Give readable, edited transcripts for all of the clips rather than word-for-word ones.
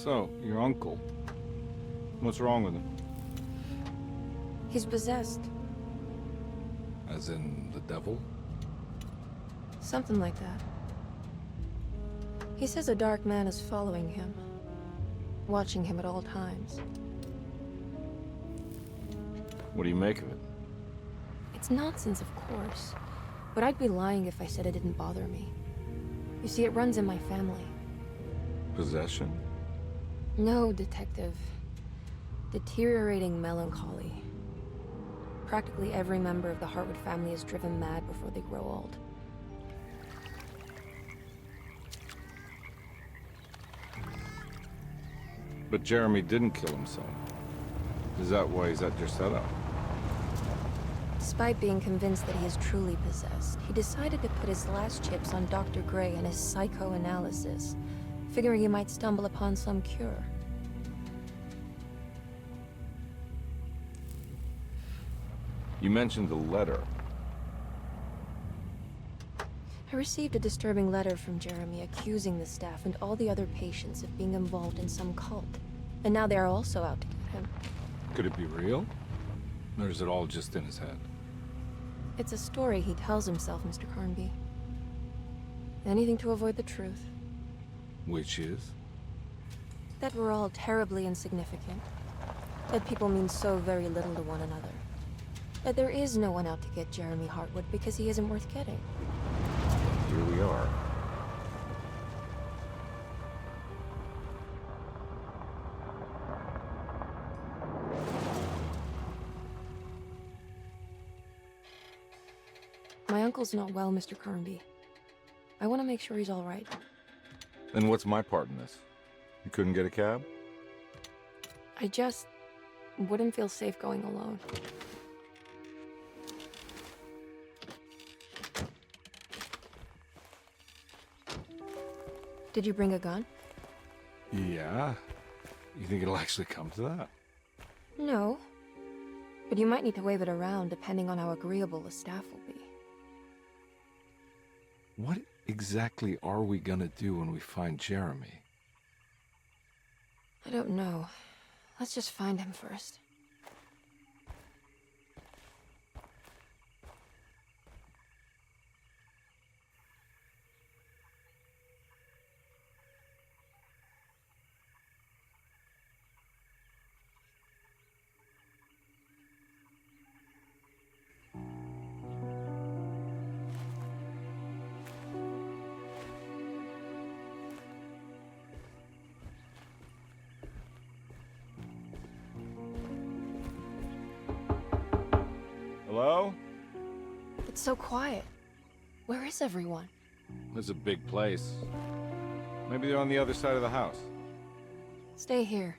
So, your uncle. What's wrong with him? He's possessed. As in the devil? Something like that. He says a dark man is following him, watching him at all times. What do you make of it? It's nonsense, of course, but I'd be lying if I said it didn't bother me. You see, it runs in my family. Possession? No, Detective. Deteriorating melancholy. Practically every member of the Hartwood family is driven mad before they grow old. But Jeremy didn't kill himself. Is that why he's at your setup? Despite being convinced that he is truly possessed, he decided to put his last chips on Dr. Gray and his psychoanalysis, figuring he might stumble upon some cure. You mentioned the letter. I received a disturbing letter from Jeremy accusing the staff and all the other patients of being involved in some cult. And now they are also out to get him. Could it be real? Or is it all just in his head? It's a story he tells himself, Mr. Carnby. Anything to avoid the truth. Which is? That we're all terribly insignificant. That people mean so very little to one another. That there is no one out to get Jeremy Hartwood because he isn't worth getting. Here we are. My uncle's not well, Mr. Carnby. I want to make sure he's all right. Then what's my part in this? You couldn't get a cab? I just wouldn't feel safe going alone. Did you bring a gun? Yeah. You think it'll actually come to that? No. But you might need to wave it around depending on how agreeable the staff will be. What exactly are we gonna do when we find Jeremy? I don't know. Let's just find him first. Hello? It's so quiet. Where is everyone? This is a big place. Maybe they're on the other side of the house. Stay here.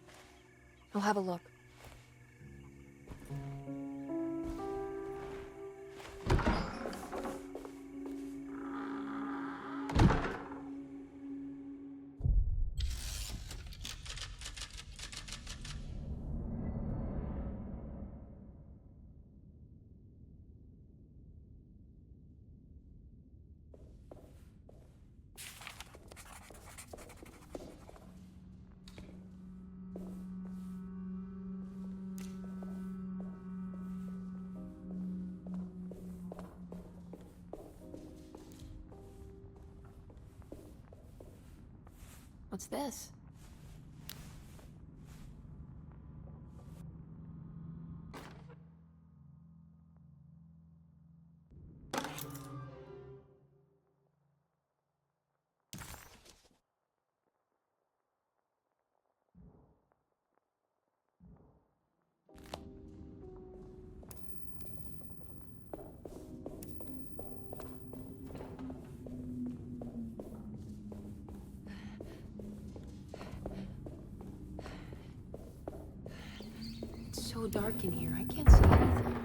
I'll have a look. What's this? It's so dark in here, I can't see anything.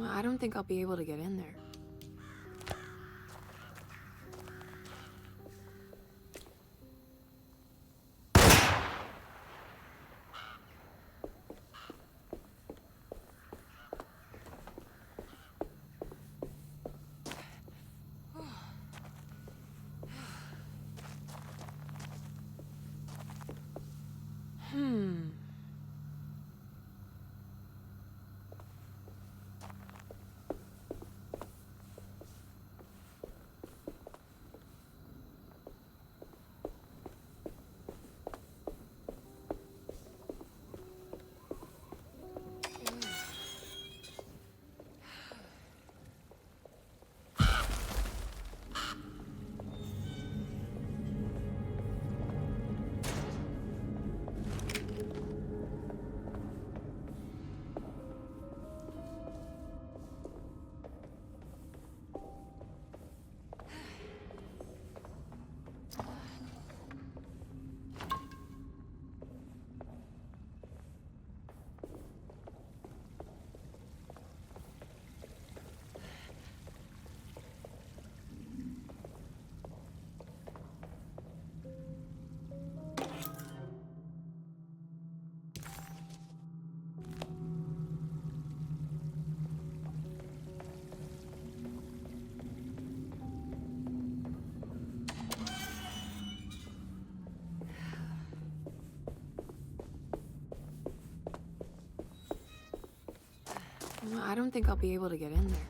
I don't think I'll be able to get in there. I don't think I'll be able to get in there.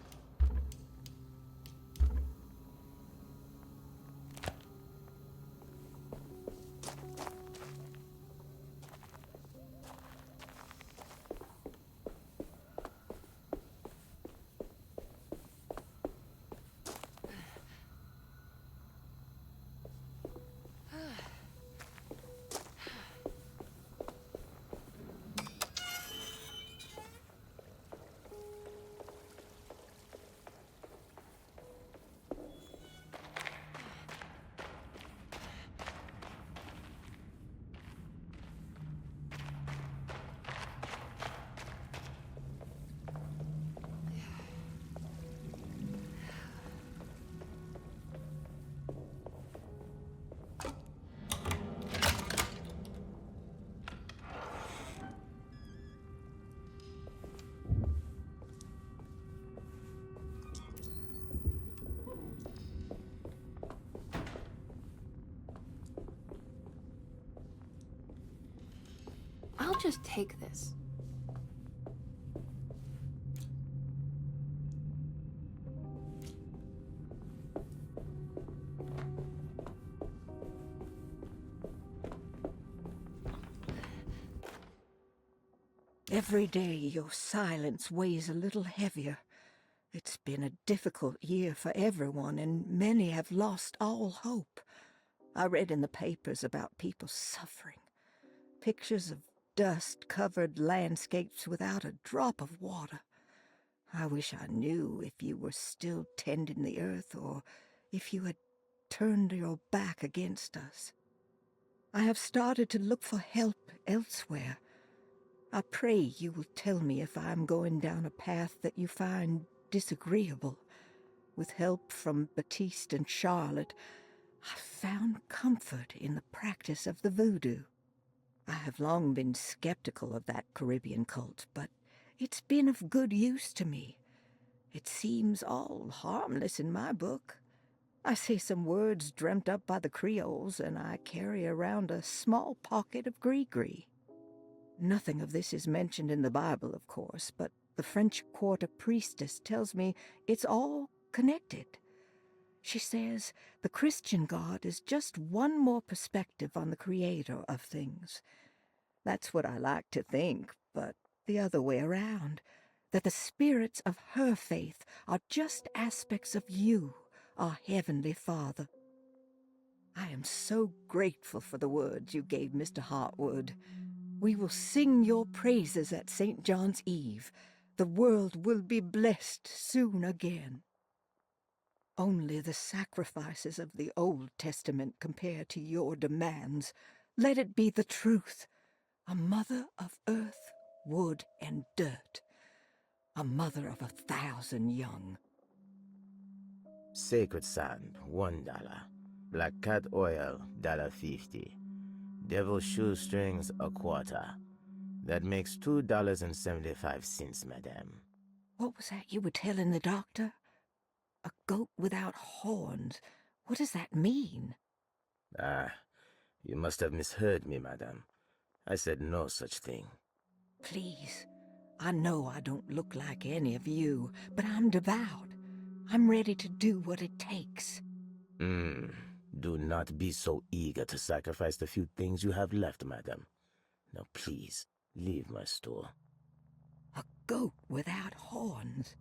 I'll just take this. Every day your silence weighs a little heavier. It's been a difficult year for everyone, and many have lost all hope. I read in the papers about people suffering. Pictures of dust-covered landscapes without a drop of water. I wish I knew if you were still tending the earth or if you had turned your back against us. I have started to look for help elsewhere. I pray you will tell me if I am going down a path that you find disagreeable. With help from Baptiste and Charlotte, I found comfort in the practice of the voodoo. I have long been skeptical of that Caribbean cult, but it's been of good use to me. It seems all harmless in my book. I say some words dreamt up by the Creoles, and I carry around a small pocket of gris-gris. Nothing of this is mentioned in the Bible, of course, but the French Quarter priestess tells me it's all connected. She says the Christian God is just one more perspective on the creator of things. That's what I like to think, but the other way around, that the spirits of her faith are just aspects of you, our Heavenly Father. I am so grateful for the words you gave Mr. Hartwood. We will sing your praises at St. John's Eve. The world will be blessed soon again. Only the sacrifices of the Old Testament compare to your demands. Let it be the truth, a mother of earth, wood, and dirt. a mother of 1,000 young. Sacred sand, $1. Black cat oil, $1.50. Devil shoestrings, a quarter. That makes $2.75, madame. What was that you were telling the doctor? A goat without horns. What does that mean? Ah, you must have misheard me, madame. I said no such thing. Please, I know I don't look like any of you, but I'm devout. I'm ready to do what it takes. Do not be so eager to sacrifice the few things you have left, madam. Now please, leave my store. A goat without horns.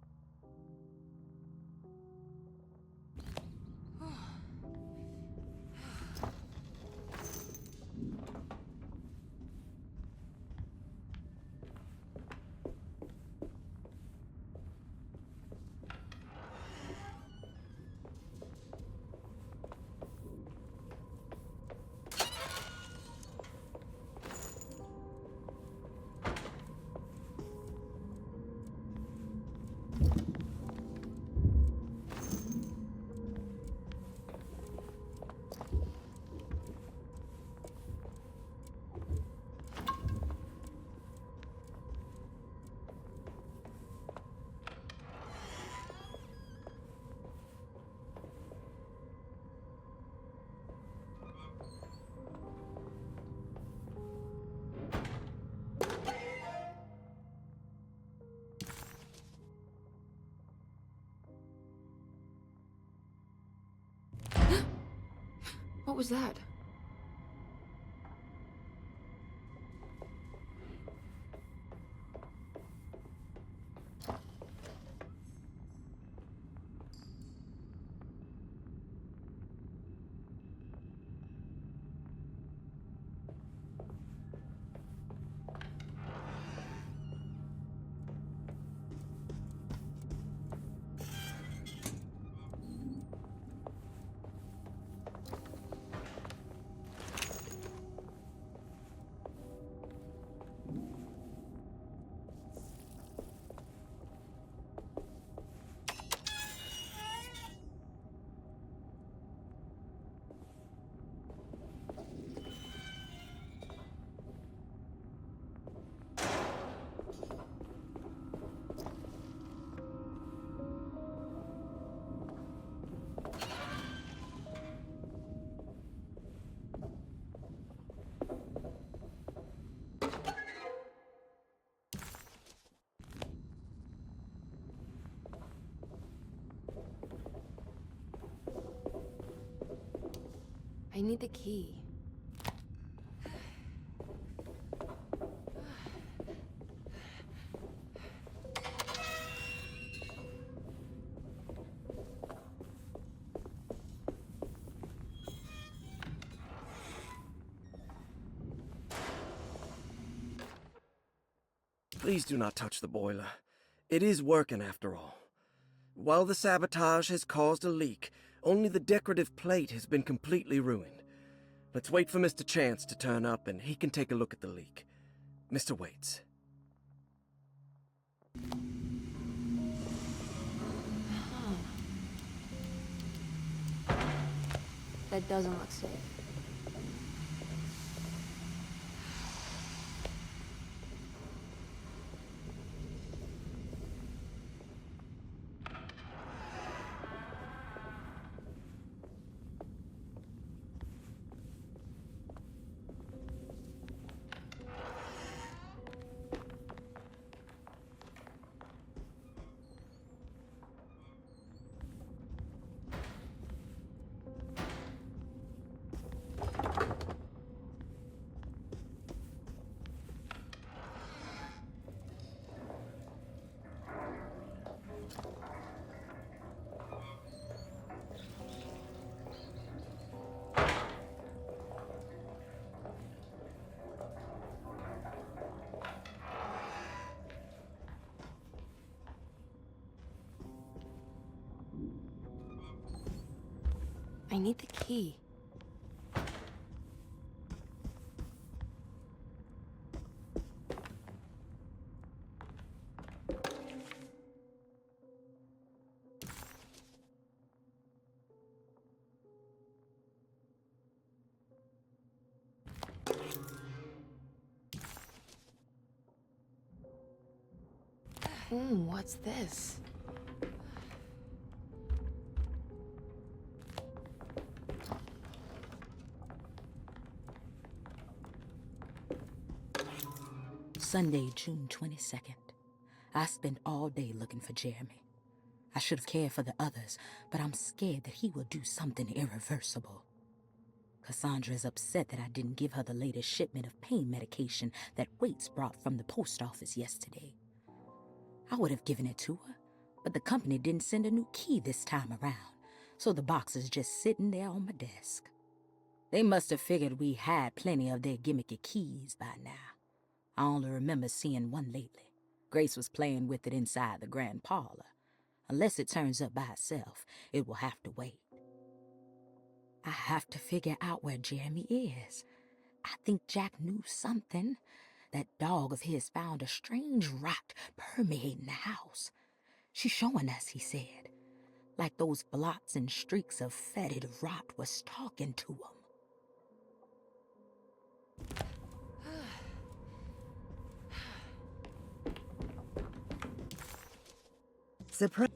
What was that? I need the key. Please do not touch the boiler. It is working after all. While the sabotage has caused a leak, only the decorative plate has been completely ruined. Let's wait for Mr. Chance to turn up and he can take a look at the leak. Mr. Waits. That doesn't look safe. I need the key. What's this? Sunday, June 22nd. I spent all day looking for Jeremy. I should have cared for the others, but I'm scared that he will do something irreversible. Cassandra is upset that I didn't give her the latest shipment of pain medication that Waits brought from the post office yesterday. I would have given it to her, but the company didn't send a new key this time around, so the box is just sitting there on my desk. They must have figured we had plenty of their gimmicky keys by now. I only remember seeing one lately. Grace was playing with it inside the grand parlor. Unless it turns up by itself, it will have to wait. I have to figure out where Jeremy is. I think Jack knew something. That dog of his found a strange rot permeating the house. She's showing us, he said. Like those blots and streaks of fetid rot was talking to him. Surprise.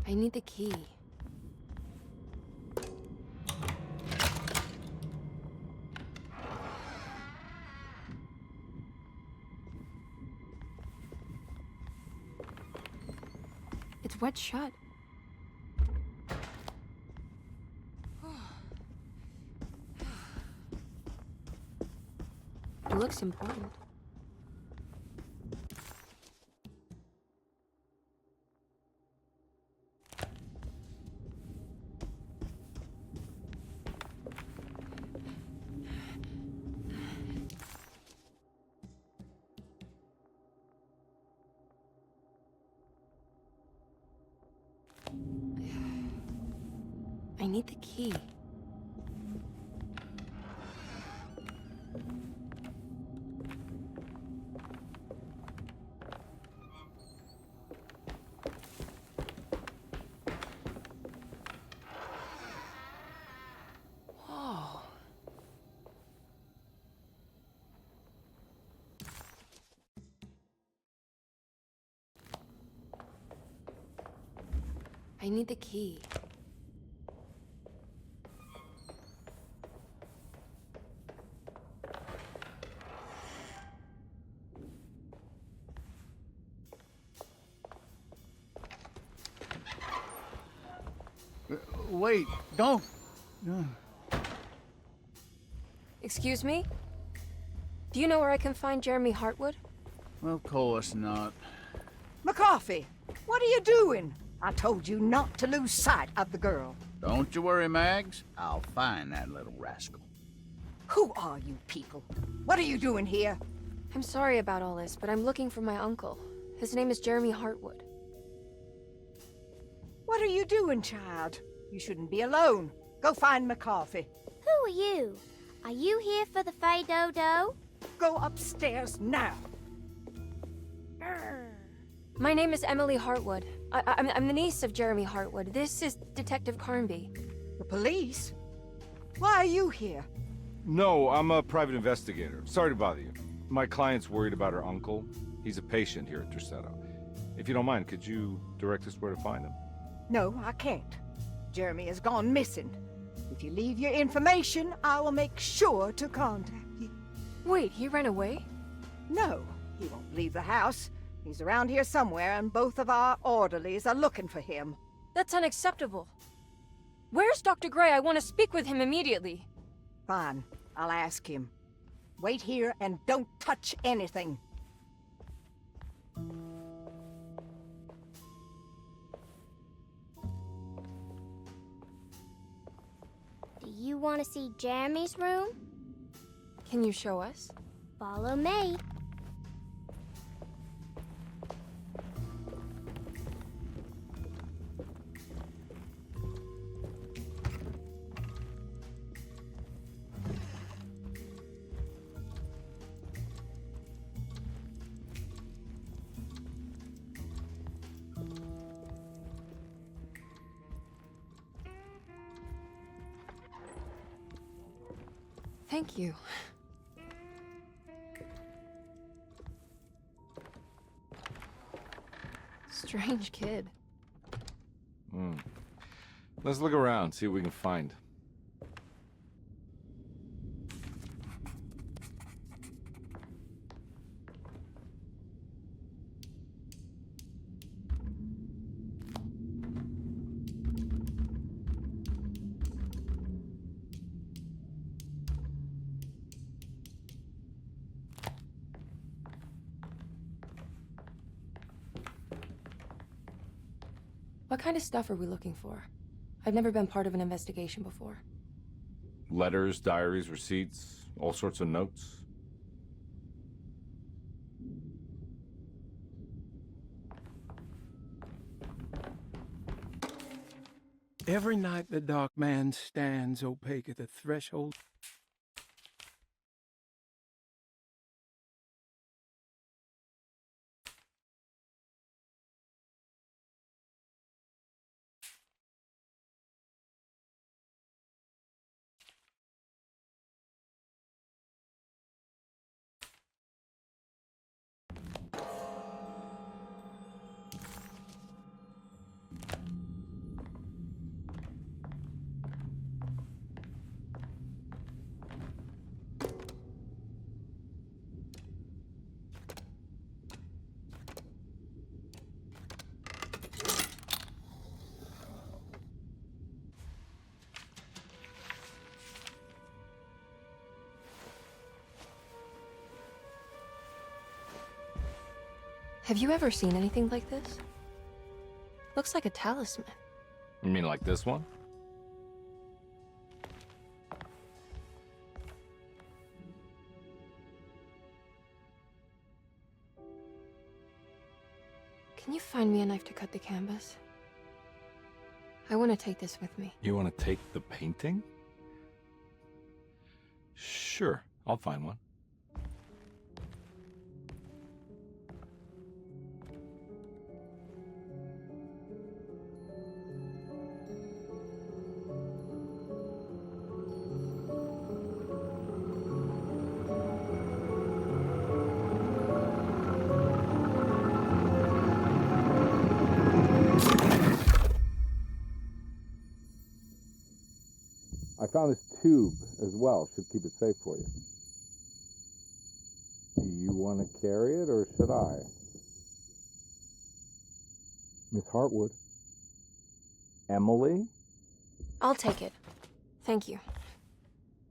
I need the key. It's wet shut. It looks important. I need the key. Whoa. I need the key. Wait, don't. Excuse me? Do you know where I can find Jeremy Hartwood? Of course not. McCarthy, what are you doing? I told you not to lose sight of the girl. Don't you worry, Mags. I'll find that little rascal. Who are you people? What are you doing here? I'm sorry about all this, but I'm looking for my uncle. His name is Jeremy Hartwood. What are you doing, child? You shouldn't be alone. Go find McCarthy. Who are you? Are you here for the Fay Dodo? Go upstairs now. My name is Emily Hartwood. I'm the niece of Jeremy Hartwood. This is Detective Carnby. The police? Why are you here? No, I'm a private investigator. Sorry to bother you. My client's worried about her uncle. He's a patient here at Tercetto. If you don't mind, could you direct us where to find him? No, I can't. Jeremy has gone missing. If you leave your information, I will make sure to contact you. Wait, he ran away? No, he won't leave the house. He's around here somewhere, and both of our orderlies are looking for him. That's unacceptable. Where's Dr. Gray? I want to speak with him immediately. Fine, I'll ask him. Wait here and don't touch anything. Do you want to see Jeremy's room? Can you show us? Follow me. Thank you. Strange kid. Let's look around, see what we can find. What kind of stuff are we looking for? I've never been part of an investigation before. Letters, diaries, receipts, all sorts of notes. Every night the dark man stands opaque at the threshold. Have you ever seen anything like this? Looks like a talisman. You mean like this one? Can you find me a knife to cut the canvas? I want to take this with me. You want to take the painting? Sure, I'll find one. I found this tube as well. Should keep it safe for you. Do you want to carry it, or should I? Miss Hartwood? Emily? I'll take it. Thank you.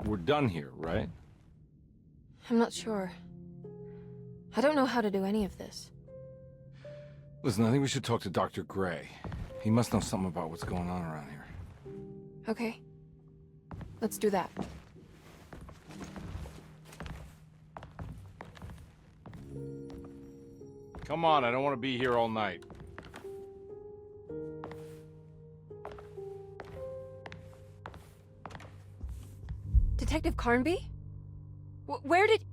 We're done here, right? I'm not sure. I don't know how to do any of this. Listen, I think we should talk to Dr. Gray. He must know something about what's going on around here. Okay. Let's do that. Come on, I don't want to be here all night. Detective Carnby? Where did...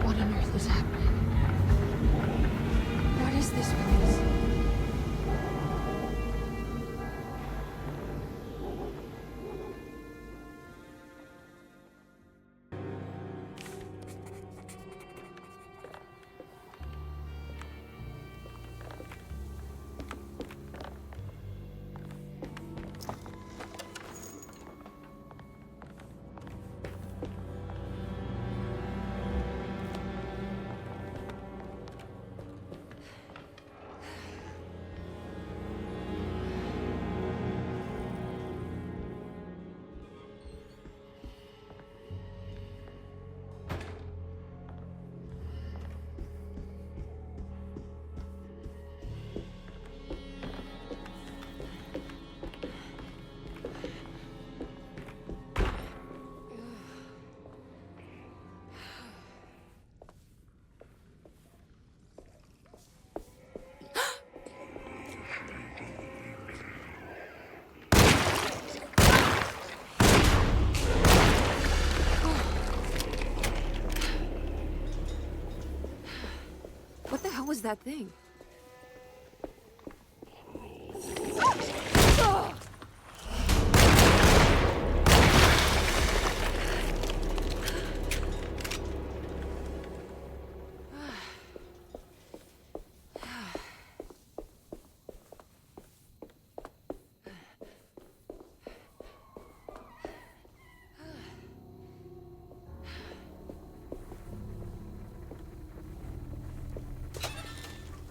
What on earth is happening? What is this place? was that thing?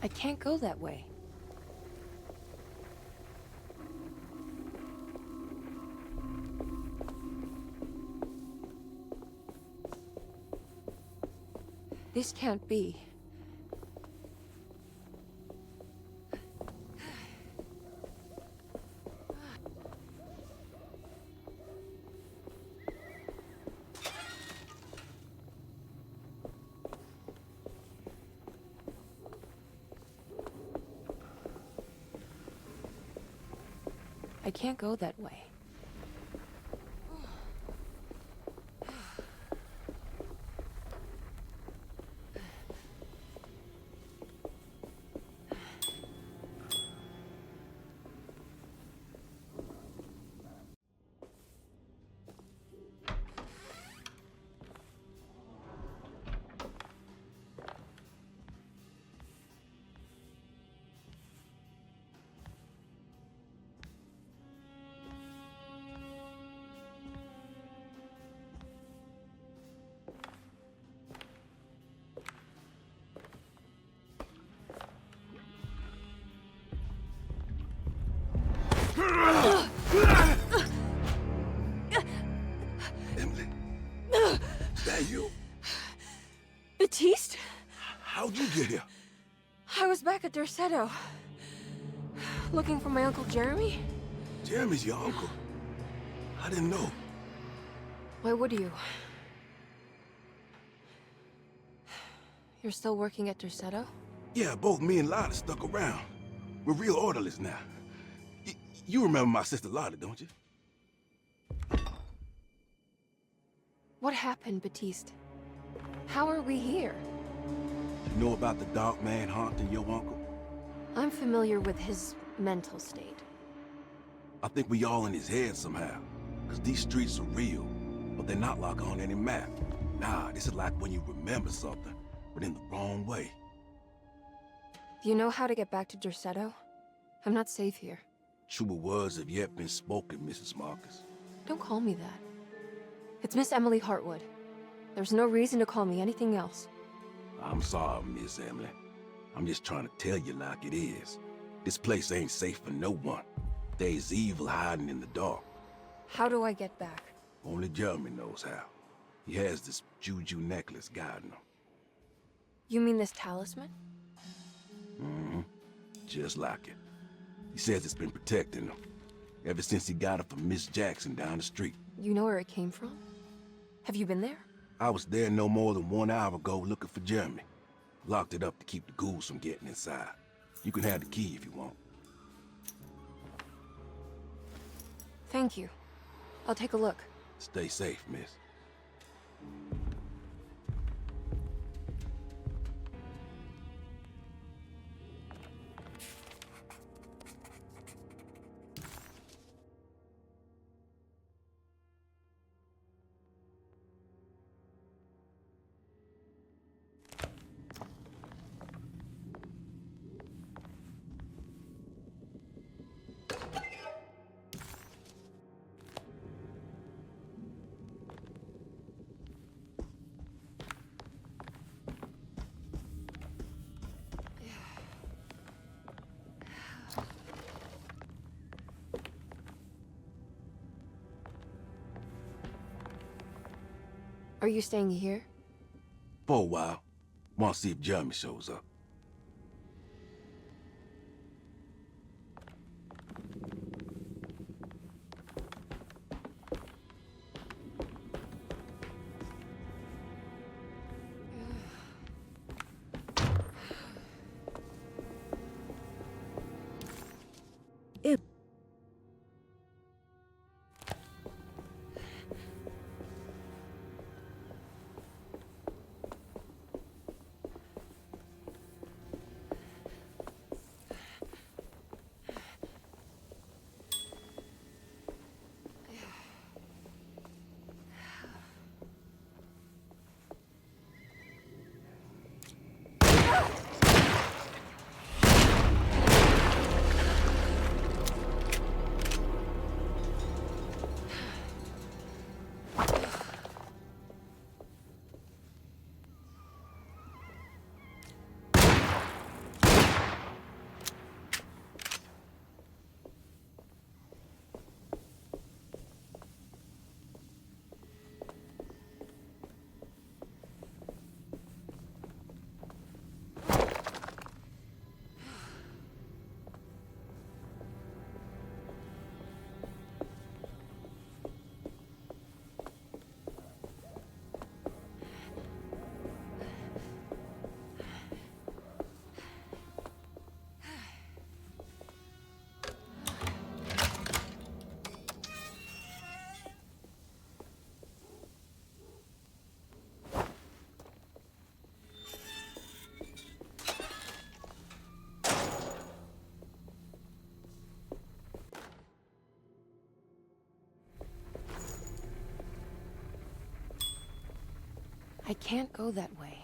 I can't go that way. This can't be. I can't go that way. Emily, is that you? Baptiste? How'd you get here? I was back at Derceto. Looking for my Uncle Jeremy? Jeremy's your uncle. I didn't know. Why would you? You're still working at Derceto? Yeah, both me and Lottie stuck around. We're real orderlies now. You remember my sister Lottie, don't you? What happened, Baptiste? How are we here? You know about the dark man haunting your uncle? I'm familiar with his mental state. I think we all in his head somehow. Because these streets are real, but they're not like on any map. Nah, this is like when you remember something, but in the wrong way. Do you know how to get back to Derceto? I'm not safe here. Truer words have yet been spoken, Mrs. Marcus. Don't call me that. It's Miss Emily Hartwood. There's no reason to call me anything else. I'm sorry, Miss Emily. I'm just trying to tell you like it is. This place ain't safe for no one. There's evil hiding in the dark. How do I get back? Only Jeremy knows how. He has this juju necklace guiding him. You mean this talisman? Mm-hmm. Just like it. He says it's been protecting him ever since he got it from Miss Jackson down the street. You know where it came from? Have you been there? I was there no more than 1 hour ago looking for Jeremy. Locked it up to keep the ghouls from getting inside. You can have the key if you want. Thank you. I'll take a look. Stay safe, miss. Are you staying here? For a while. Want to see if Jeremy shows up. I can't go that way.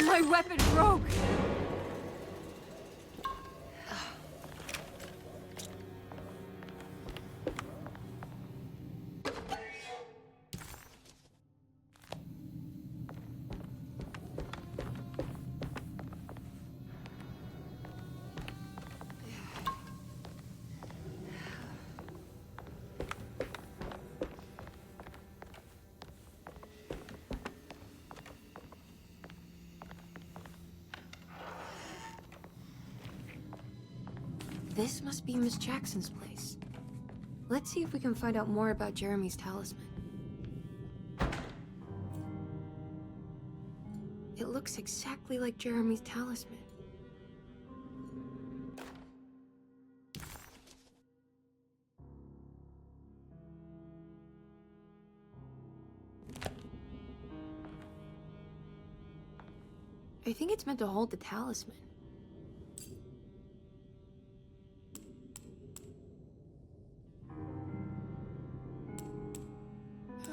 My weapon broke! This must be Miss Jackson's place. Let's see if we can find out more about Jeremy's talisman. It looks exactly like Jeremy's talisman. I think it's meant to hold the talisman.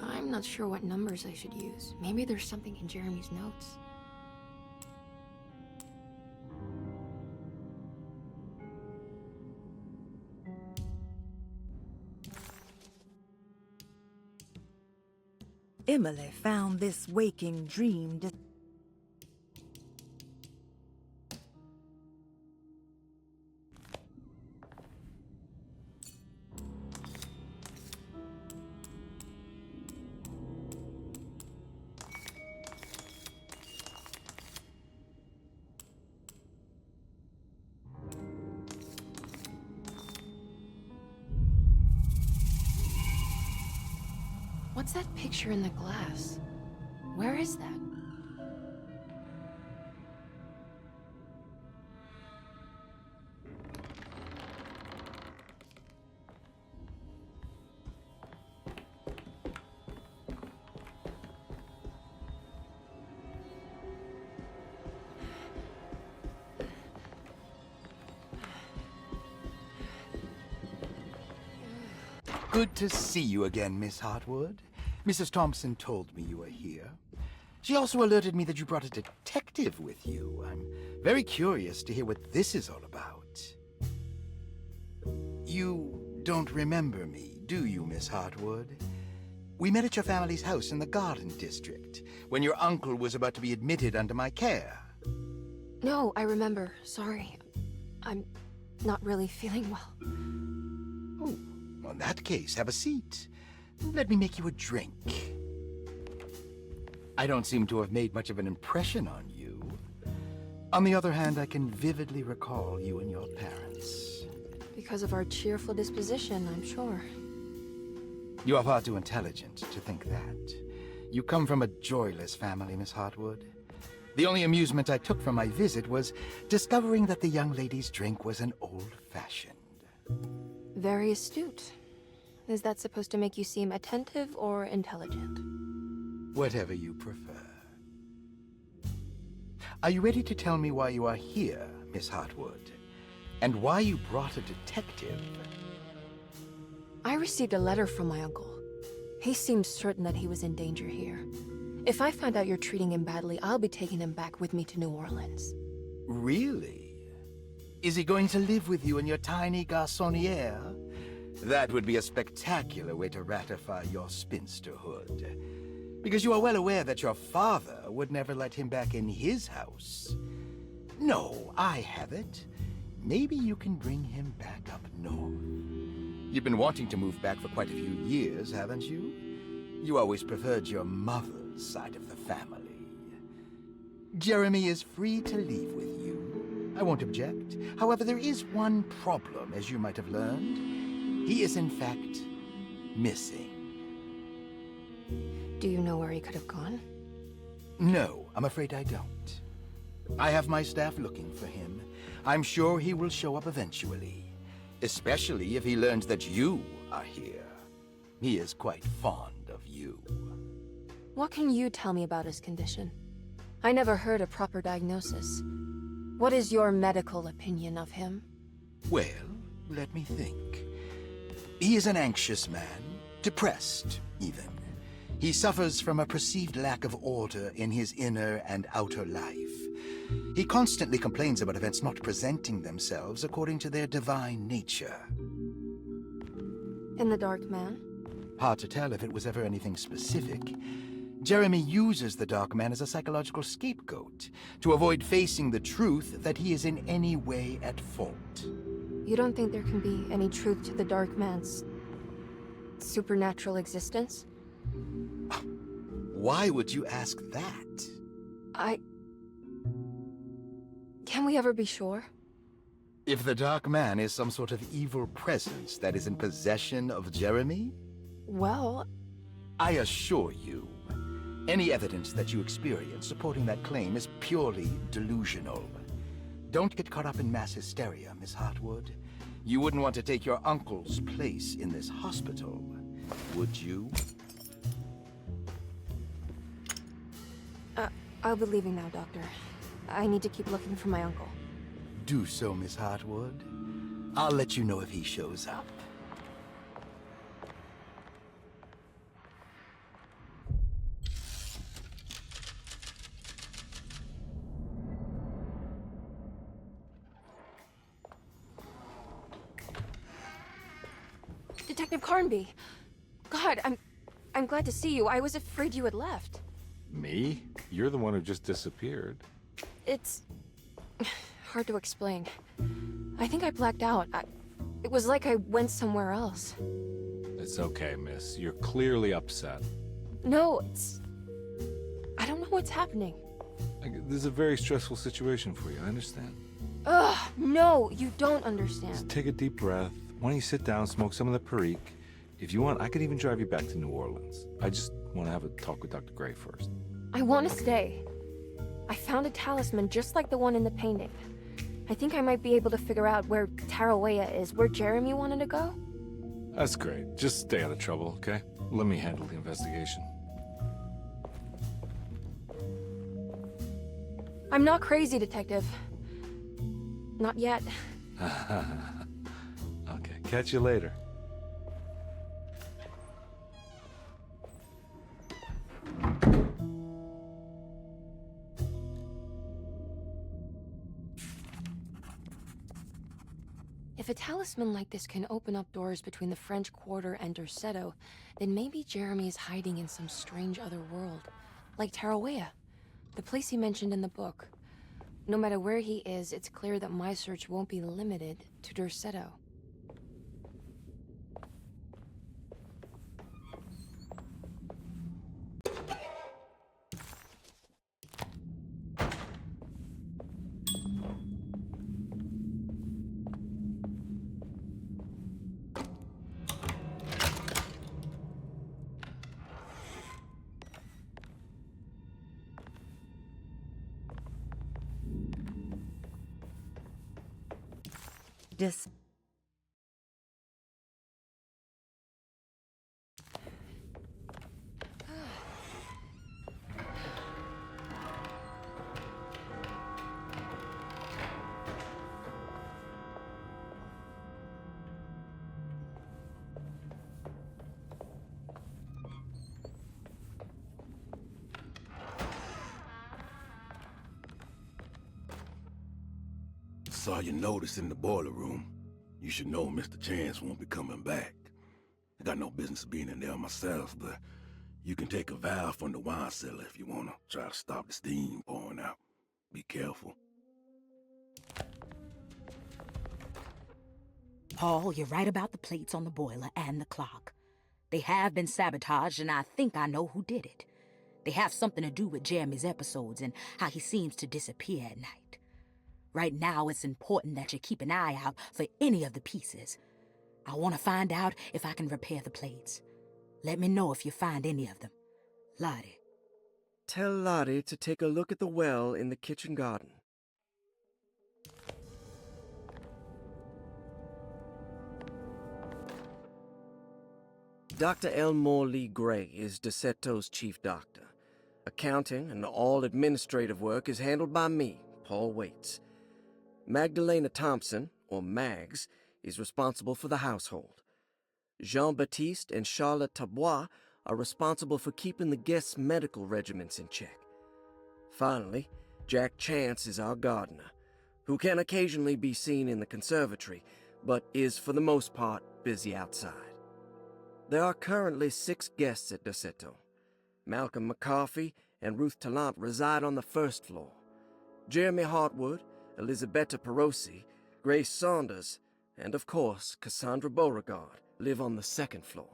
I'm not sure what numbers I should use. Maybe there's something in Jeremy's notes. Emily found this waking dream. What's that picture in the glass? Where is that? Good to see you again, Miss Hartwood. Mrs. Thompson told me you were here. She also alerted me that you brought a detective with you. I'm very curious to hear what this is all about. You don't remember me, do you, Miss Hartwood? We met at your family's house in the Garden District, when your uncle was about to be admitted under my care. No, I remember. Sorry. I'm not really feeling well. Oh, well, in that case, have a seat. Let me make you a drink. I don't seem to have made much of an impression on you. On the other hand, I can vividly recall you and your parents. Because of our cheerful disposition, I'm sure. You are far too intelligent to think that. You come from a joyless family, Miss Hartwood. The only amusement I took from my visit was discovering that the young lady's drink was an old-fashioned. Very astute. Is that supposed to make you seem attentive or intelligent? Whatever you prefer. Are you ready to tell me why you are here, Miss Hartwood? And why you brought a detective? I received a letter from my uncle. He seemed certain that he was in danger here. If I find out you're treating him badly, I'll be taking him back with me to New Orleans. Really? Is he going to live with you in your tiny garçonniere? That would be a spectacular way to ratify your spinsterhood. Because you are well aware that your father would never let him back in his house. No, I have it. Maybe you can bring him back up north. You've been wanting to move back for quite a few years, haven't you? You always preferred your mother's side of the family. Jeremy is free to leave with you. I won't object. However, there is one problem, as you might have learned. He is, in fact, missing. Do you know where he could have gone? No, I'm afraid I don't. I have my staff looking for him. I'm sure he will show up eventually. Especially if he learns that you are here. He is quite fond of you. What can you tell me about his condition? I never heard a proper diagnosis. What is your medical opinion of him? Well, let me think. He is an anxious man, depressed, even. He suffers from a perceived lack of order in his inner and outer life. He constantly complains about events not presenting themselves according to their divine nature. And the Dark Man? Hard to tell if it was ever anything specific. Jeremy uses the Dark Man as a psychological scapegoat to avoid facing the truth that he is in any way at fault. You don't think there can be any truth to the Dark Man's supernatural existence? Why would you ask that? Can we ever be sure? If the Dark Man is some sort of evil presence that is in possession of Jeremy? Well, I assure you, any evidence that you experience supporting that claim is purely delusional. Don't get caught up in mass hysteria, Miss Hartwood. You wouldn't want to take your uncle's place in this hospital, would you? I'll be leaving now, Doctor. I need to keep looking for my uncle. Do so, Miss Hartwood. I'll let you know if he shows up. Detective Carnby! God, I'm glad to see you. I was afraid you had left. Me? You're the one who just disappeared. It's hard to explain. I think I blacked out. It was like I went somewhere else. It's okay, miss. You're clearly upset. No, I don't know what's happening. This is a very stressful situation for you, I understand. Ugh, no, you don't understand. Just take a deep breath. Why don't you sit down, smoke some of the Perique? If you want, I could even drive you back to New Orleans. I just want to have a talk with Dr. Gray first. I want to stay. I found a talisman just like the one in the painting. I think I might be able to figure out where Tarawea is, where Jeremy wanted to go. That's great. Just stay out of trouble, okay? Let me handle the investigation. I'm not crazy, Detective. Not yet. Okay, catch you later. If a talisman like this can open up doors between the French Quarter and Derceto, then maybe Jeremy is hiding in some strange other world. Like Tarawea, the place he mentioned in the book. No matter where he is, it's clear that my search won't be limited to Derceto. This saw your notice in the boiler room. You should know Mr. Chance won't be coming back. I got no business being in there myself, but you can take a valve from the wine cellar if you want to try to stop the steam pouring out. Be careful. Paul, you're right about the plates on the boiler and the clock. They have been sabotaged, and I think I know who did it. They have something to do with Jeremy's episodes and how he seems to disappear at night. Right now, it's important that you keep an eye out for any of the pieces. I want to find out if I can repair the plates. Let me know if you find any of them. Lottie. Tell Lottie to take a look at the well in the kitchen garden. Dr. Elmore Lee Gray is DeSeto's chief doctor. Accounting and all administrative work is handled by me, Paul Waits. Magdalena Thompson, or Mags, is responsible for the household. Jean-Baptiste and Charlotte Tabois are responsible for keeping the guests' medical regimens in check. Finally, Jack Chance is our gardener, who can occasionally be seen in the conservatory, but is for the most part busy outside. There are currently 6 guests at DeSeto. Malcolm McCarthy and Ruth Tallant reside on the first floor. Jeremy Hartwood, Elisabetta Perosi, Grace Saunders, and of course Cassandra Beauregard live on the second floor.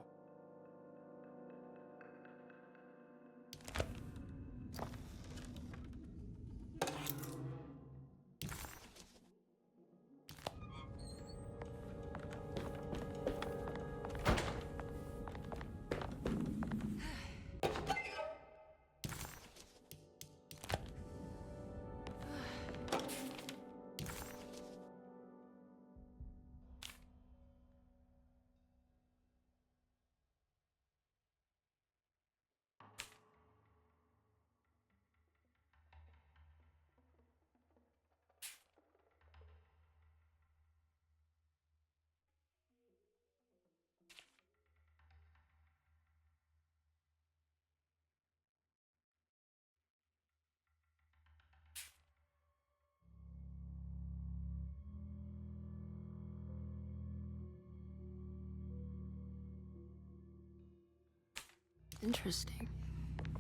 Interesting.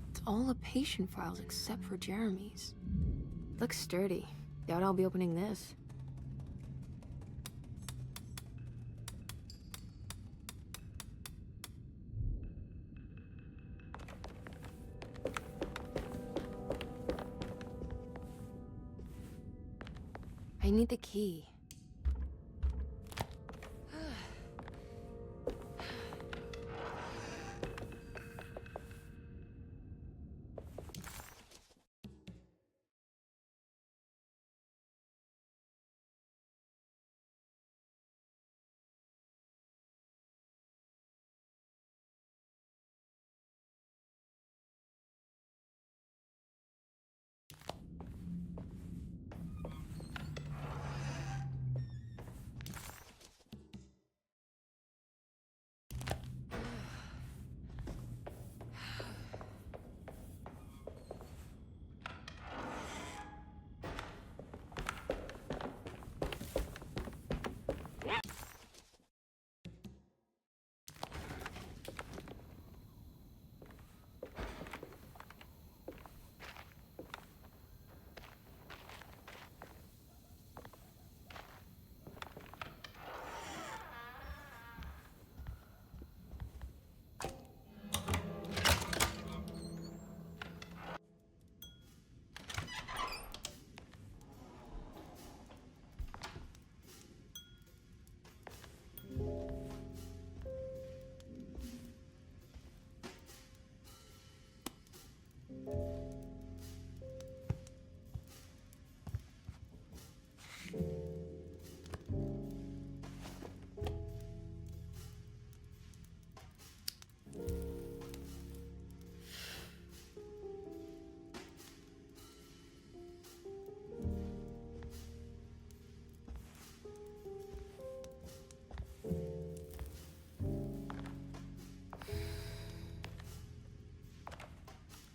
It's all the patient files except for Jeremy's. Looks sturdy. Doubt I'll be opening this. I need the key.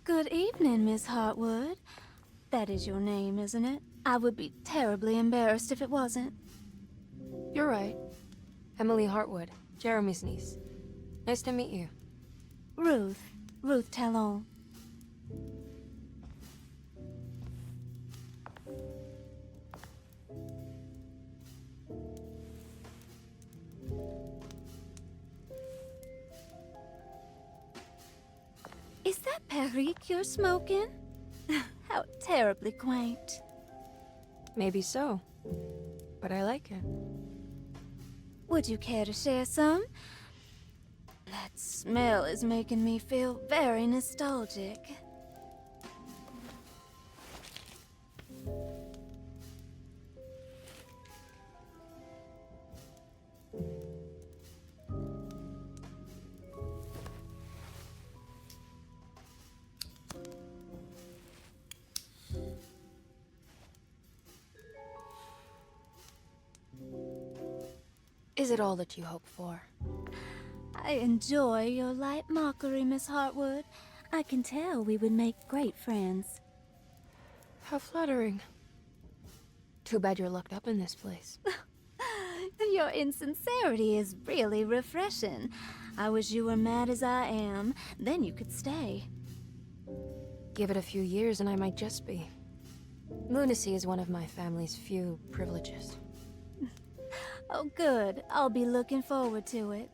Good evening, Miss Hartwood. That is your name, isn't it? I would be terribly embarrassed if it wasn't. You're right. Emily Hartwood, Jeremy's niece. Nice to meet you. Ruth. Ruth Talon. Is that Perique you're smoking? How terribly quaint. Maybe so. But I like it. Would you care to share some? That smell is making me feel very nostalgic. Is it all that you hope for? I enjoy your light mockery, Miss Hartwood. I can tell we would make great friends. How flattering. Too bad you're locked up in this place. Your insincerity is really refreshing. I wish you were mad as I am. Then you could stay. Give it a few years and I might just be. Lunacy is one of my family's few privileges. Oh, good. I'll be looking forward to it.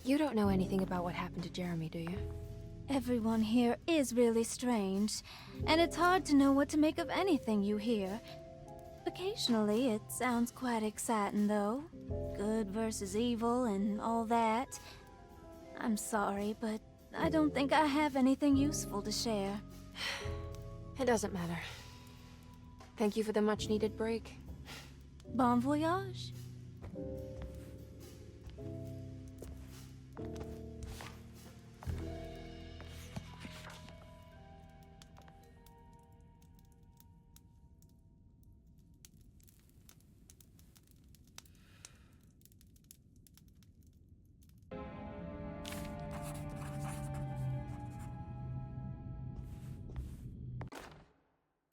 You don't know anything about what happened to Jeremy, do you? Everyone here is really strange, and it's hard to know what to make of anything you hear. Occasionally, it sounds quite exciting, though. Good versus evil and all that. I'm sorry, but I don't think I have anything useful to share. It doesn't matter. Thank you for the much-needed break. Bon voyage.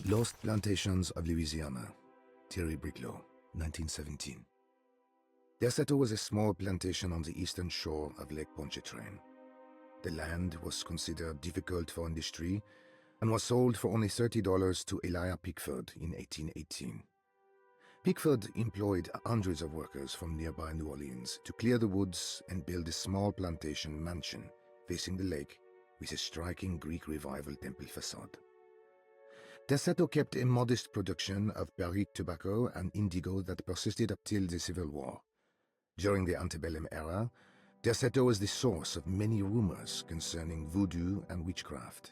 Lost Plantations of Louisiana, Thierry Briclot, 1917. Derceto was a small plantation on the eastern shore of Lake Pontchartrain. The land was considered difficult for industry and was sold for only $30 to Elijah Pickford in 1818. Pickford employed hundreds of workers from nearby New Orleans to clear the woods and build a small plantation mansion facing the lake with a striking Greek Revival temple facade. Derceto kept a modest production of Perique tobacco and indigo that persisted up till the Civil War. During the antebellum era, Derceto was the source of many rumors concerning voodoo and witchcraft.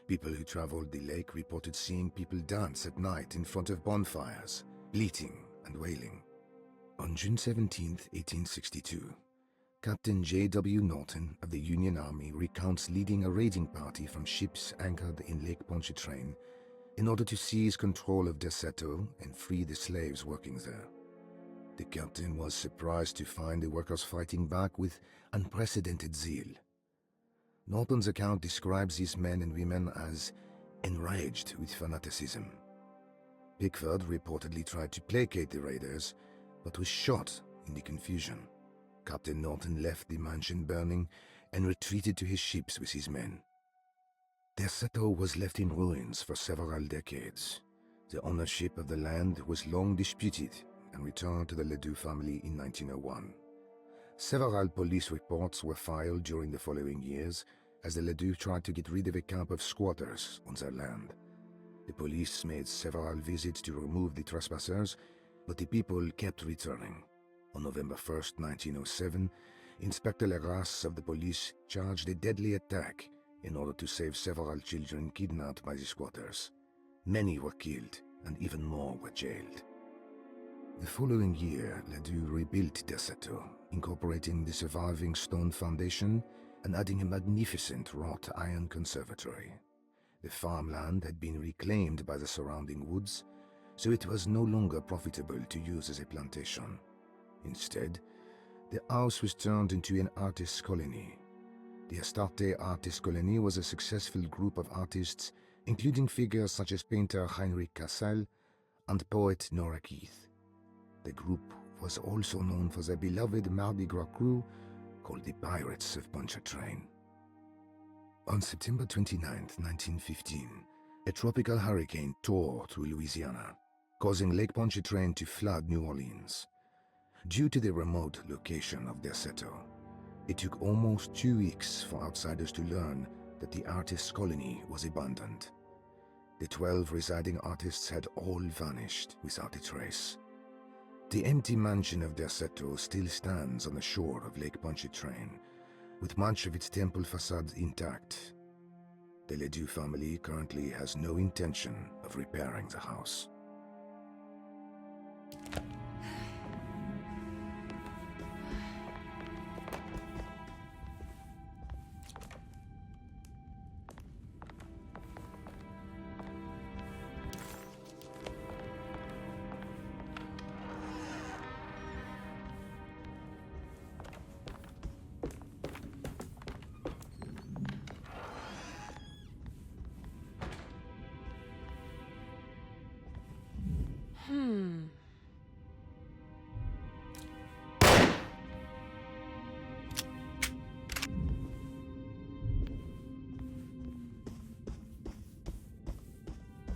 People who traveled the lake reported seeing people dance at night in front of bonfires, bleating and wailing. On June 17, 1862, Captain J.W. Norton of the Union Army recounts leading a raiding party from ships anchored in Lake Pontchartrain in order to seize control of Derceto and free the slaves working there. The captain was surprised to find the workers fighting back with unprecedented zeal. Norton's account describes these men and women as enraged with fanaticism. Pickford reportedly tried to placate the raiders, but was shot in the confusion. Captain Norton left the mansion burning and retreated to his ships with his men. Derceto was left in ruins for several decades. The ownership of the land was long disputed and returned to the Ledoux family in 1901. Several police reports were filed during the following years as the Ledoux tried to get rid of a camp of squatters on their land. The police made several visits to remove the trespassers, but the people kept returning. On November 1st, 1907, Inspector Legras of the police charged a deadly attack in order to save several children kidnapped by the squatters. Many were killed, and even more were jailed. The following year, Ledoux rebuilt Derceto, incorporating the surviving stone foundation and adding a magnificent wrought iron conservatory. The farmland had been reclaimed by the surrounding woods, so it was no longer profitable to use as a plantation. Instead, The house was turned into an artist's colony. The Astarte Artist Colony was a successful group of artists, including figures such as painter Heinrich Cassel and poet Nora Keith. The group was also known for their beloved Mardi Gras crew called the Pirates of Pontchartrain. On September 29, 1915, a tropical hurricane tore through Louisiana, causing Lake Pontchartrain to flood New Orleans. Due to the remote location of Derceto, it took almost 2 weeks for outsiders to learn that the artists' colony was abandoned. The 12 residing artists had all vanished without a trace. The empty mansion of Derceto still stands on the shore of Lake Pontchartrain, with much of its temple facade intact. The Ledoux family currently has no intention of repairing the house.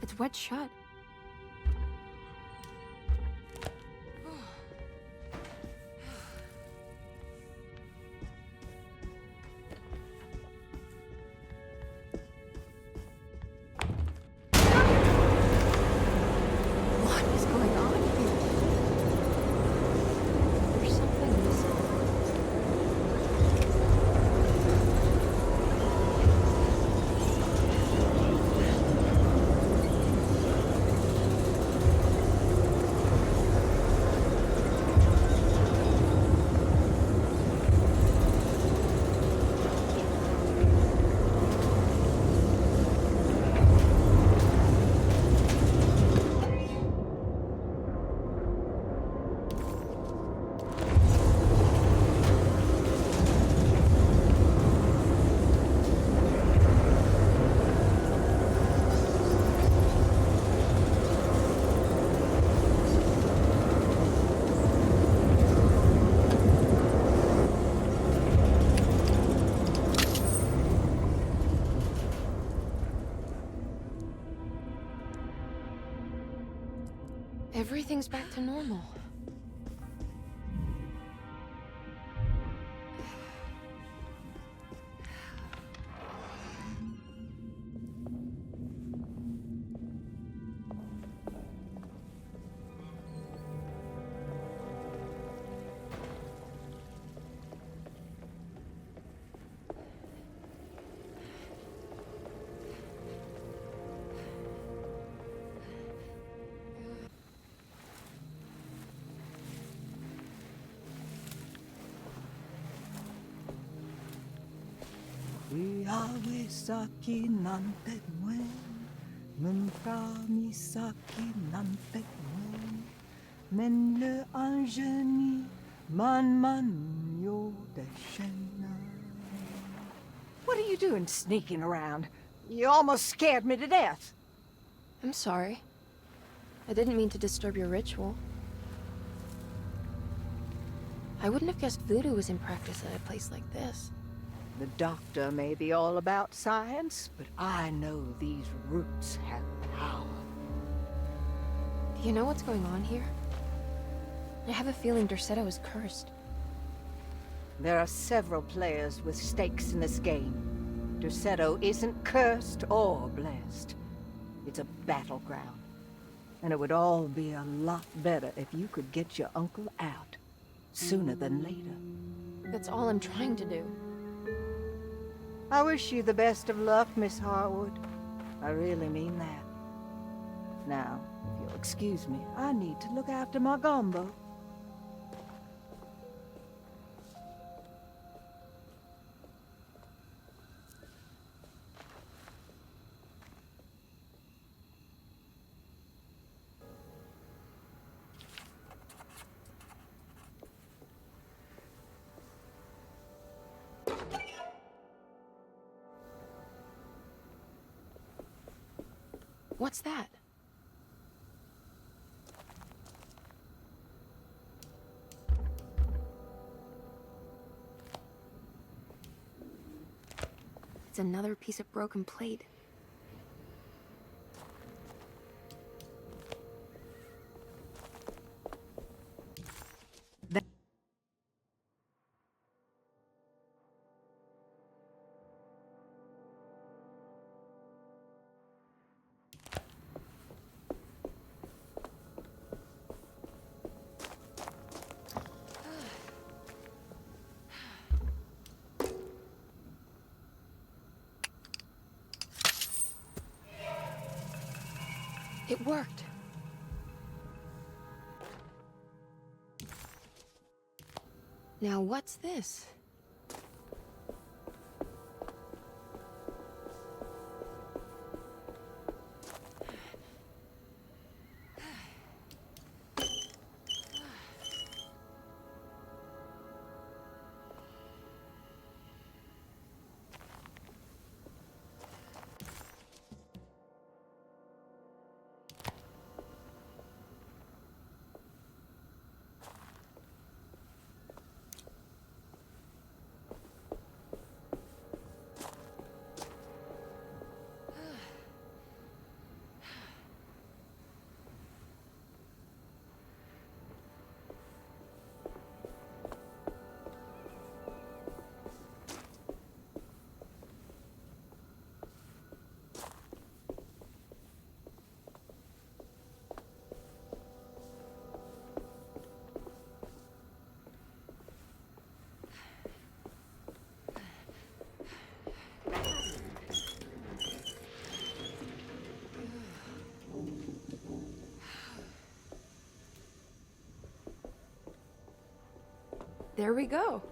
It's wet shut. What is going on here? There's something missing. Everything's back to normal. Misaki nantek mwen, Mempra misaki nantek mwen, Men le anjeni, man yo deshena. What are you doing sneaking around? You almost scared me to death. I'm sorry. I didn't mean to disturb your ritual. I wouldn't have guessed voodoo was in practice at a place like this. The doctor may be all about science, but I know these roots have power. Do you know what's going on here? I have a feeling Derceto is cursed. There are several players with stakes in this game. Derceto isn't cursed or blessed. It's a battleground. And it would all be a lot better if you could get your uncle out sooner than later. That's all I'm trying to do. I wish you the best of luck, Miss Harwood. I really mean that. Now, if you'll excuse me, I need to look after my gumbo. What's that? It's another piece of broken plate. It worked. Now what's this? There we go.